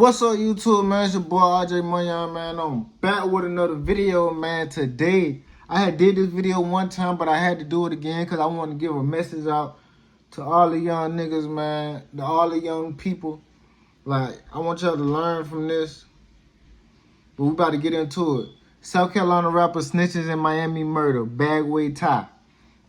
What's up, YouTube, man? It's your boy RJ Munyon, man. I'm back with another video, man. Today, I had did this video one time, but I had to do it again because I want to give a message out to all the young niggas, man. To all the young people. Like, I want y'all to learn from this. But we about to get into it. South Carolina rapper snitches in Miami murder. Baggwayy top.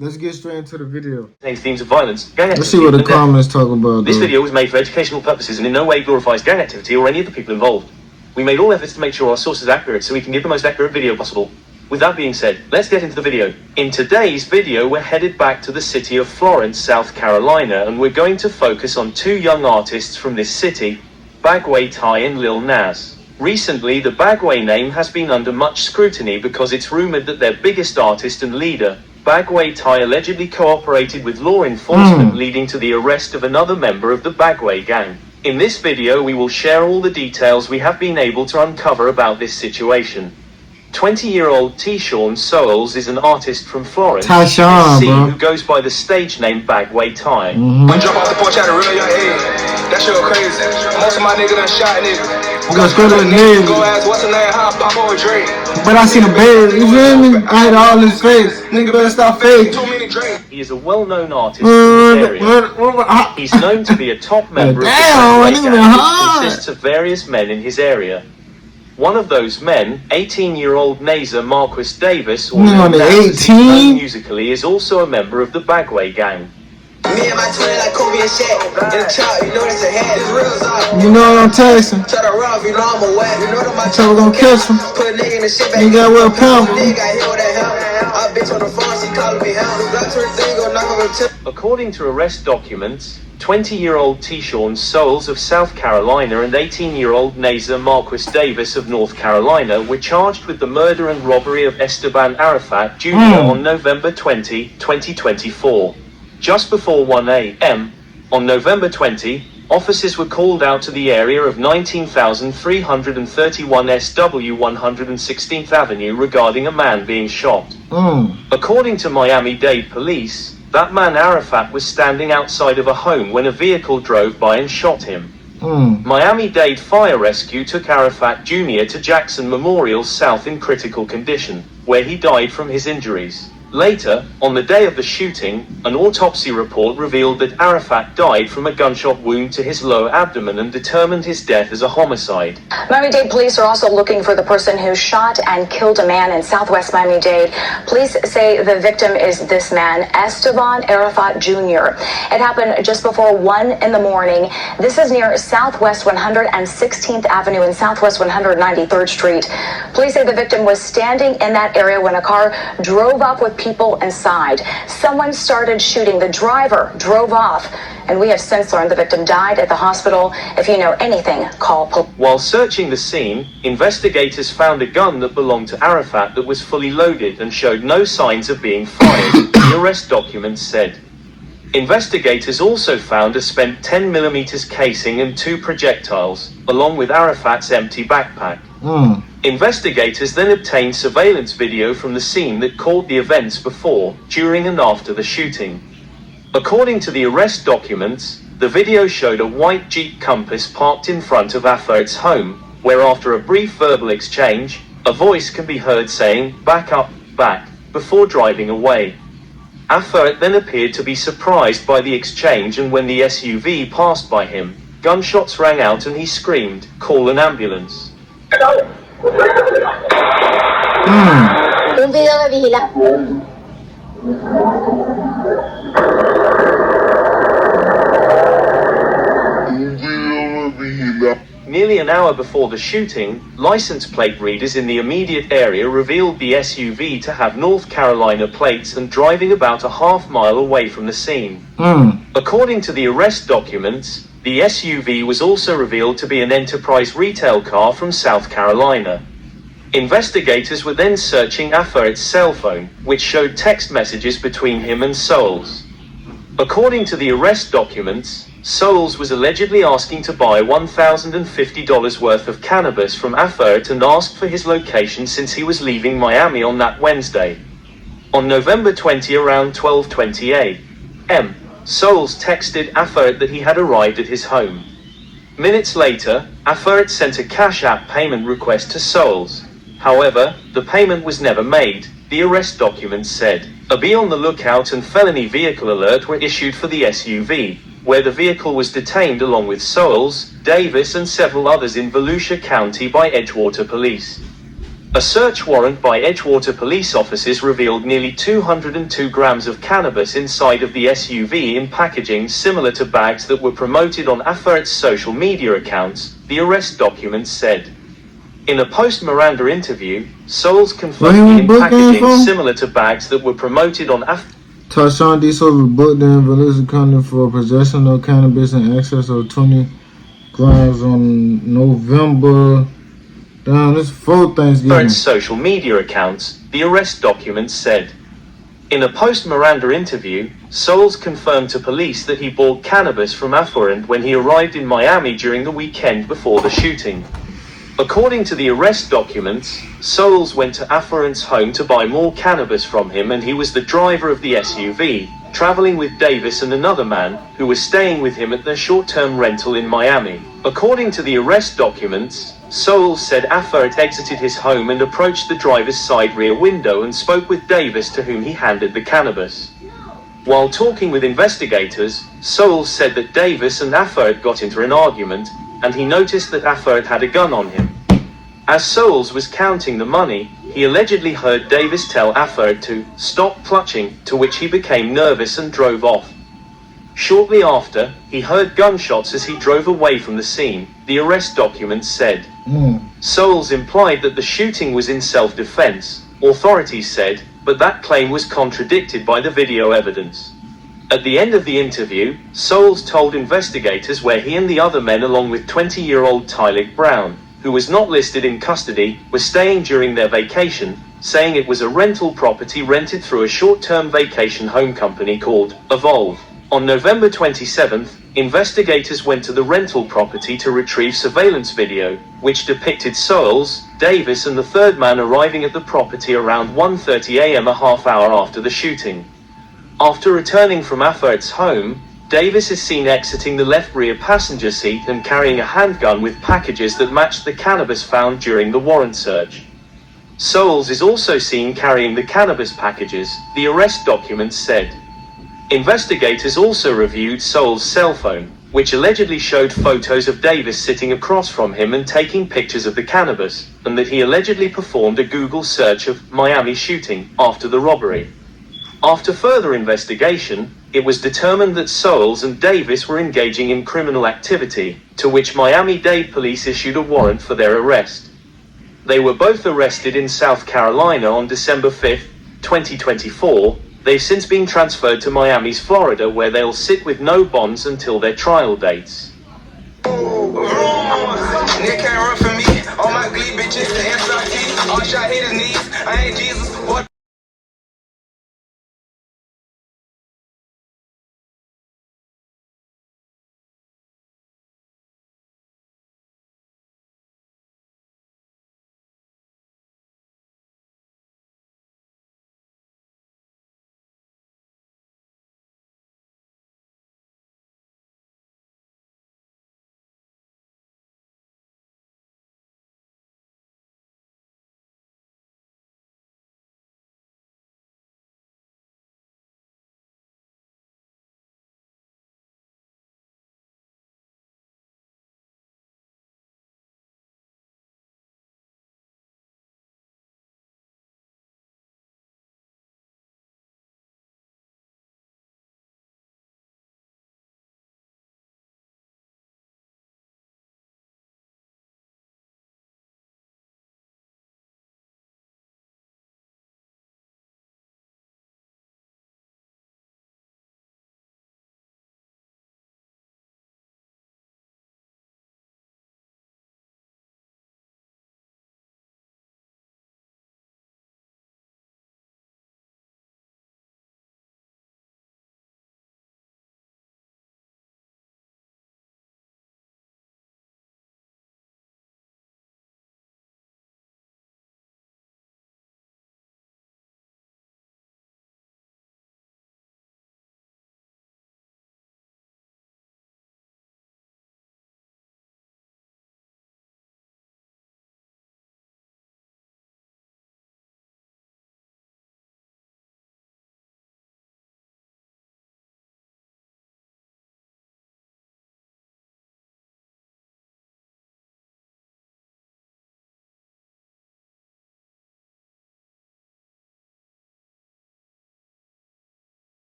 Let's get straight into the video. Themes of violence, gang activity. Let's see what the comments talking about. This video was made for educational purposes and in no way glorifies gang activity or any of the people involved. We made all efforts to make sure our source is accurate so we can give the most accurate video possible. With that being said, let's get into the video. In today's video, we're headed back to the city of Florence, South Carolina, and we're going to focus on two young artists from this city, Baggwayy Ty and Lil Nas. Recently, the Baggwayy name has been under much scrutiny because it's rumored that their biggest artist and leader, Baggwayy Ty, allegedly cooperated with law enforcement, leading to the arrest of another member of the Baggwayy gang. In this video, we will share all the details we have been able to uncover about this situation. 20-year-old Tyshawn Souls is an artist from Florence, who goes by the stage name Baggwayy Ty. When drop off the porch at a real young age, that shit go crazy. Most of my niggas done shot niggas. Go ask what's the name, how pop over drink. But I seen a beard, you feel me? I had all his face. Nigga better stop fake. He is a well-known artist in this area. He's known to be a top member of the Baggwayy gang, which consists of various men in his area. One of those men, 18-year-old Naza Marquis Davis, or known musically, is also a member of the Baggwayy gang. Me and my twin like Kobe and Shaq. In the chop, you know this a head. It's real talk. You know what I'm texting? Try to rough, you know I'm a whack. You know that my so we're gonna catch him. Put a nigga in the shit back. Nigga got well powerful. Nigga got hit with that help. I bitch on the phone, she calling me help. Got to her thing, go knock on her tip. According to arrest documents, 20-year-old Tyshawn Souls of South Carolina and 18-year-old Naza Marquis Davis of North Carolina were charged with the murder and robbery of Esteban Arafat Jr. on November 20, 2024. Just before 1 a.m. on November 20, officers were called out to the area of 19,331 SW 116th Avenue regarding a man being shot. According to Miami-Dade police, that man Arafat was standing outside of a home when a vehicle drove by and shot him. Miami-Dade Fire Rescue took Arafat Jr. to Jackson Memorial South in critical condition, where he died from his injuries. Later, on the day of the shooting, an autopsy report revealed that Arafat died from a gunshot wound to his lower abdomen and determined his death as a homicide. Miami-Dade police are also looking for the person who shot and killed a man in southwest Miami-Dade. Police say the victim is this man, Esteban Arafat Jr. It happened just before 1 in the morning. This is near Southwest 116th Avenue and Southwest 193rd Street. Police say the victim was standing in that area when a car drove up with people inside. Someone started shooting. The driver drove off, and we have since learned the victim died at the hospital. If you know anything, call police. While searching the scene, investigators found a gun that belonged to Arafat that was fully loaded and showed no signs of being fired, the arrest documents said. Investigators also found a spent 10mm casing and 2 projectiles, along with Arafat's empty backpack. Investigators then obtained surveillance video from the scene that caught the events before, during and after the shooting. According to the arrest documents, the video showed a white Jeep Compass parked in front of Afert's home, where after a brief verbal exchange, a voice can be heard saying, "Back up, back," before driving away. Afert then appeared to be surprised by the exchange, and when the SUV passed by him, gunshots rang out and he screamed, "Call an ambulance." Un video de vigila. Nearly an hour before the shooting, license plate readers in the immediate area revealed the SUV to have North Carolina plates and driving about a half-mile away from the scene. According to the arrest documents, the SUV was also revealed to be an Enterprise retail car from South Carolina. Investigators were then searching Afert's cell phone, which showed text messages between him and Souls. According to the arrest documents, Souls was allegedly asking to buy $1,050 worth of cannabis from Afert and asked for his location since he was leaving Miami on that Wednesday. On November 20 around 12:20 a.m., Souls texted Afert that he had arrived at his home. Minutes later, Aferet sent a Cash App payment request to Souls. However, the payment was never made, the arrest documents said. A be on the lookout and felony vehicle alert were issued for the SUV, where the vehicle was detained along with Souls, Davis and several others in Volusia County by Edgewater Police. A search warrant by Edgewater police officers revealed nearly 202 grams of cannabis inside of the SUV in packaging similar to bags that were promoted on Aferet's social media accounts, the arrest documents said. In a post-Miranda interview, Souls confirmed the packaging similar to bags that were promoted on Tarshawn D. Silver booked in Volusia County for possession of cannabis in excess of 20 grams on November. Damn, this full Thanksgiving. Aferet's social media accounts, the arrest documents said. In a post-Miranda interview, Souls confirmed to police that he bought cannabis from Aferet when he arrived in Miami during the weekend before the shooting. According to the arrest documents, Souls went to Aferet's home to buy more cannabis from him and he was the driver of the SUV, traveling with Davis and another man, who was staying with him at their short-term rental in Miami. According to the arrest documents, Souls said Aferet exited his home and approached the driver's side rear window and spoke with Davis, to whom he handed the cannabis. While talking with investigators, Souls said that Davis and Aferet got into an argument, and he noticed that Aferet had a gun on him. As Souls was counting the money, he allegedly heard Davis tell Aferet to stop clutching, to which he became nervous and drove off. Shortly after, he heard gunshots as he drove away from the scene, the arrest documents said. Souls implied that the shooting was in self-defense, authorities said, but that claim was contradicted by the video evidence. At the end of the interview, Souls told investigators where he and the other men, along with 20-year-old Tylik Brown, who was not listed in custody, were staying during their vacation, saying it was a rental property rented through a short-term vacation home company called Evolve. On November 27th, investigators went to the rental property to retrieve surveillance video, which depicted Souls, Davis and the third man arriving at the property around 1:30 a.m. a half hour after the shooting. After returning from Aferet's home, Davis is seen exiting the left rear passenger seat and carrying a handgun with packages that matched the cannabis found during the warrant search. Souls is also seen carrying the cannabis packages, the arrest documents said. Investigators also reviewed Souls' cell phone, which allegedly showed photos of Davis sitting across from him and taking pictures of the cannabis, and that he allegedly performed a Google search of Miami shooting after the robbery. After further investigation, it was determined that Souls and Davis were engaging in criminal activity, to which Miami-Dade police issued a warrant for their arrest. They were both arrested in South Carolina on December 5, 2024. They've since been transferred to Miami's Florida, where they'll sit with no bonds until their trial dates. Nigga can't run from me. All my glee bitches, the SRT. All shot hit his knees. I ain't Jesus.